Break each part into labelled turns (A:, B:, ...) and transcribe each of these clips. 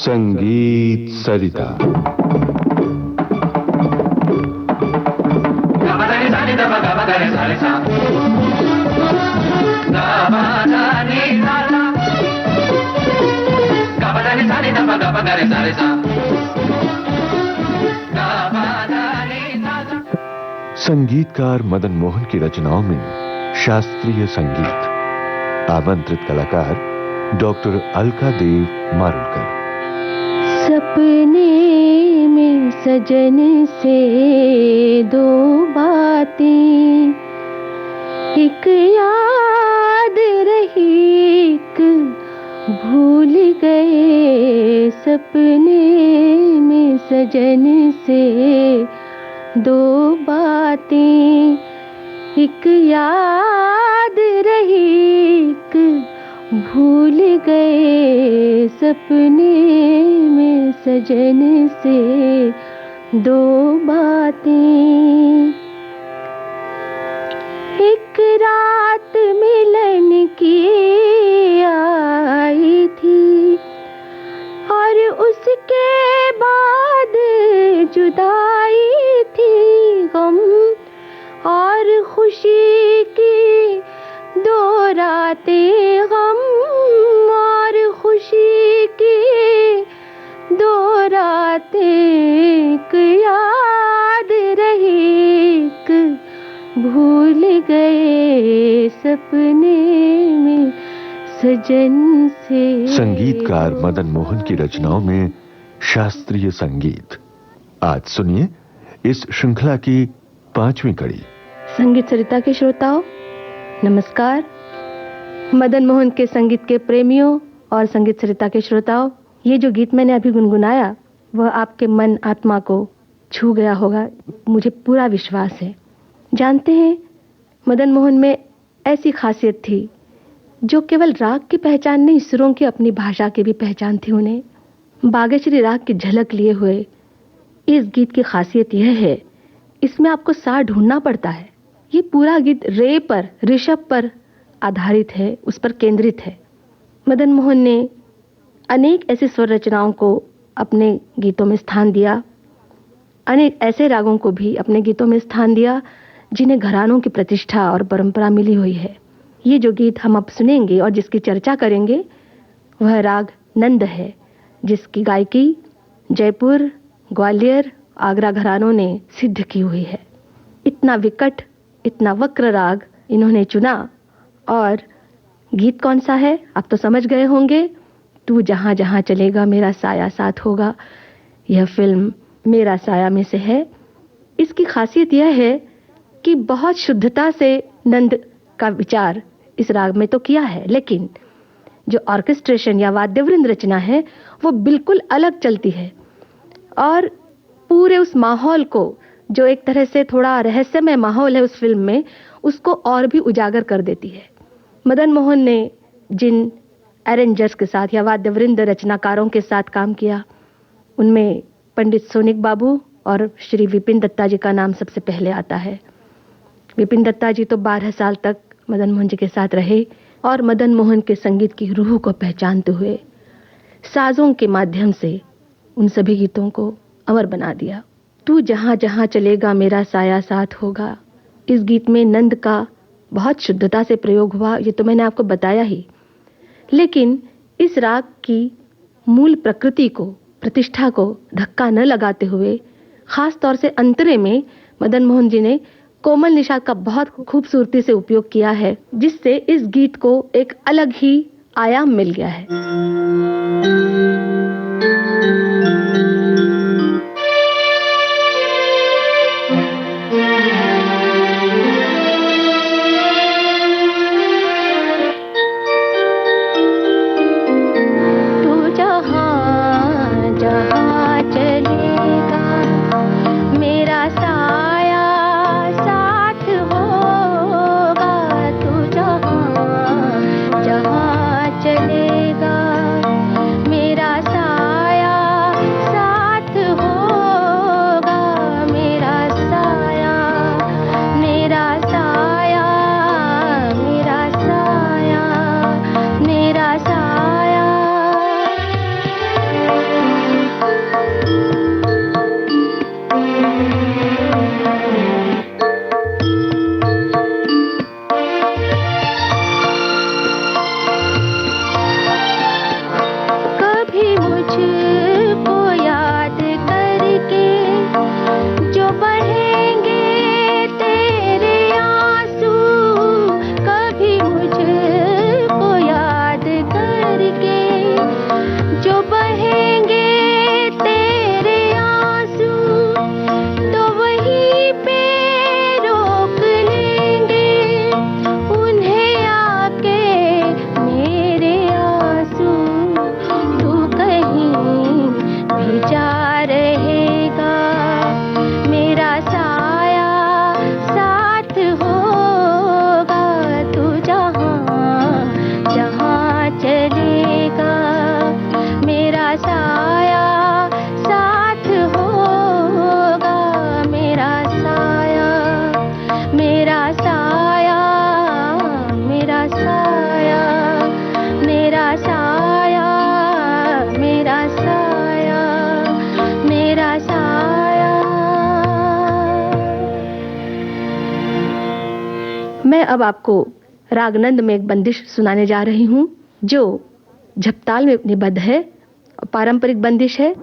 A: संगीत सरिता। संगीतकार मदन मोहन की रचनाओं में शास्त्रीय संगीत। आमंत्रित कलाकार डॉक्टर अलका देव मारुलकर।
B: सपने में सजन से दो बातें, एक याद रही एक भूल गए। सपने में सजन से दो बातें, एक याद रही एक भूल गए। सपने में सजन से दो बातें। एक रात मिलन की आई थी और उसके बाद जुदाई थी। गम और खुशी की दो रातें, गम और खुशी की दो रातें, एक याद रही एक भूल गए। सपने में सजन से।
A: संगीतकार मदन मोहन की रचनाओं में शास्त्रीय संगीत। आज सुनिए इस श्रृंखला की 5वीं कड़ी।
B: संगीत सरिता के श्रोताओं, नमस्कार। मदन मोहन के संगीत के प्रेमियों और संगीत सरिता के श्रोताओं, ये जो गीत मैंने अभी गुनगुनाया वह आपके मन आत्मा को छू गया होगा, मुझे पूरा विश्वास है। जानते हैं, मदन मोहन में ऐसी खासियत थी जो केवल राग की पहचान नहीं, सुरों की अपनी भाषा की भी पहचान थी उन्हें। बागेश्वरी राग की झलक लिए हुए इस गीत की खासियत यह है, इसमें आपको सा ढूंढना पड़ता है। ये पूरा गीत रे पर, ऋषभ पर आधारित है, उस पर केंद्रित है। मदन मोहन ने अनेक ऐसी स्वर रचनाओं को अपने गीतों में स्थान दिया, अनेक ऐसे रागों को भी अपने गीतों में स्थान दिया जिन्हें घरानों की प्रतिष्ठा और परंपरा मिली हुई है। ये जो गीत हम अब सुनेंगे और जिसकी चर्चा करेंगे वह राग नंद है, जिसकी गायकी जयपुर, ग्वालियर, आगरा घरानों ने सिद्ध की हुई है। इतना विकट, इतना वक्र राग इन्होंने चुना। और गीत कौन सा है आप तो समझ गए होंगे, तू जहां जहां चलेगा मेरा साया साथ होगा। यह फिल्म मेरा साया में से है। इसकी खासियत यह है कि बहुत शुद्धता से नंद का विचार इस राग में तो किया है, लेकिन जो ऑर्केस्ट्रेशन या वाद्यवृंद रचना है वो बिल्कुल अलग चलती है और पूरे उस माहौल को, जो एक तरह से थोड़ा रहस्यमय माहौल है उस फिल्म में, उसको और भी उजागर कर देती है। मदन मोहन ने जिन अरेंजर्स के साथ या वाद्यवृंद रचनाकारों के साथ काम किया, उनमें पंडित सोनिक बाबू और श्री विपिन दत्ता जी का नाम सबसे पहले आता है। विपिन दत्ता जी तो 12 साल तक मदन मोहन जी के साथ रहे और मदन मोहन के संगीत की रूह को पहचानते हुए साजों के माध्यम से उन सभी गीतों को अमर बना दिया। तू जहां जहां चलेगा मेरा साया साथ होगा। इस गीत में नंद का बहुत शुद्धता से प्रयोग हुआ, ये तो मैंने आपको बताया ही। लेकिन इस राग की मूल प्रकृति को, प्रतिष्ठा को धक्का न लगाते हुए, खास तौर से अंतरे में मदन मोहन जी ने कोमल निषाद का बहुत खूबसूरती से उपयोग किया है, जिससे इस गीत को एक अलग ही आयाम मिल गया है। चलेगा साया, मेरा साया, मेरा साया, मेरा साया, मेरा साया। मैं अब आपको रागनंद में एक बंदिश सुनाने जा रही हूं जो झपताल में निबद्ध है और पारंपरिक बंदिश है।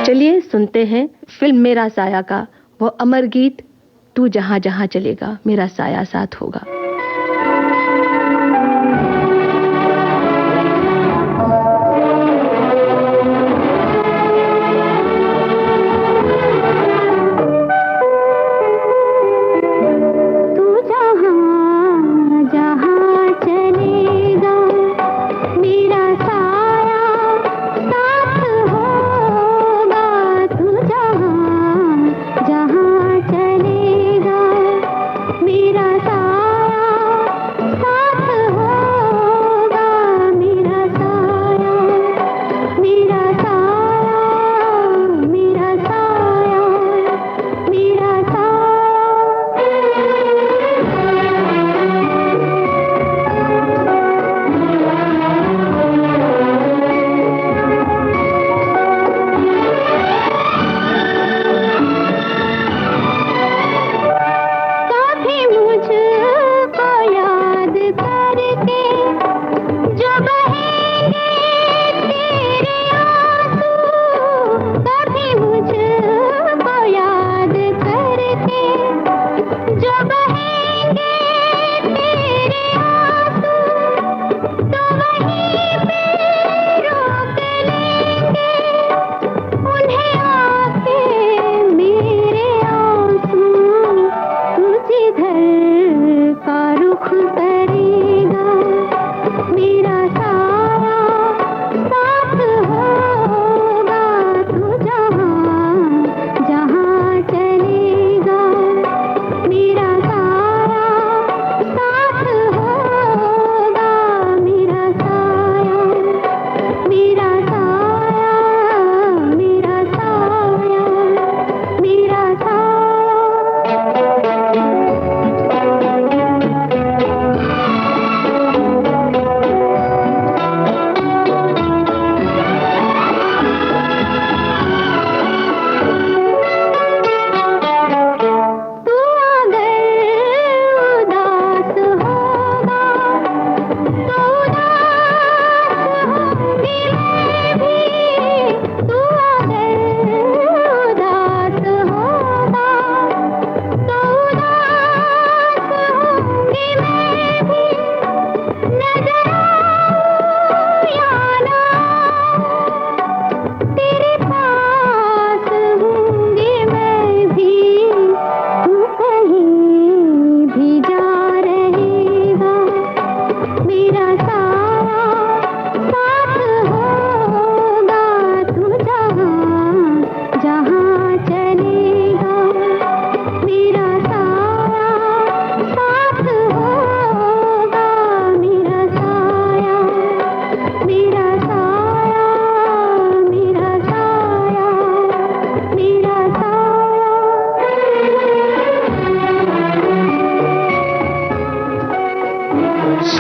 B: चलिए सुनते हैं फिल्म मेरा साया का वो अमर गीत, तू जहां जहां चलेगा मेरा साया साथ होगा।
C: मेरा साया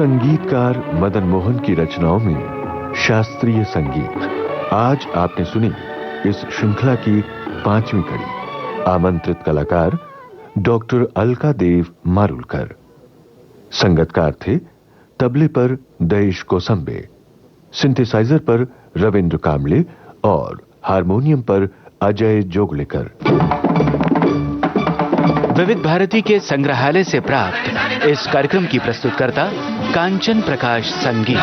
A: संगीतकार मदन मोहन की रचनाओं में शास्त्रीय संगीत। आज आपने सुनी इस श्रृंखला की 5वीं कड़ी। आमंत्रित कलाकार डॉक्टर अलका देव मारुलकर। संगतकार थे तबले पर देश कोसंबे, सिंथेसाइजर पर रविंद्र कामले और हारमोनियम पर अजय जोगलेकर।
C: विविध भारती के संग्रहालय से प्राप्त इस कार्यक्रम की प्रस्तुतकर्ता कांचन प्रकाश संगीत।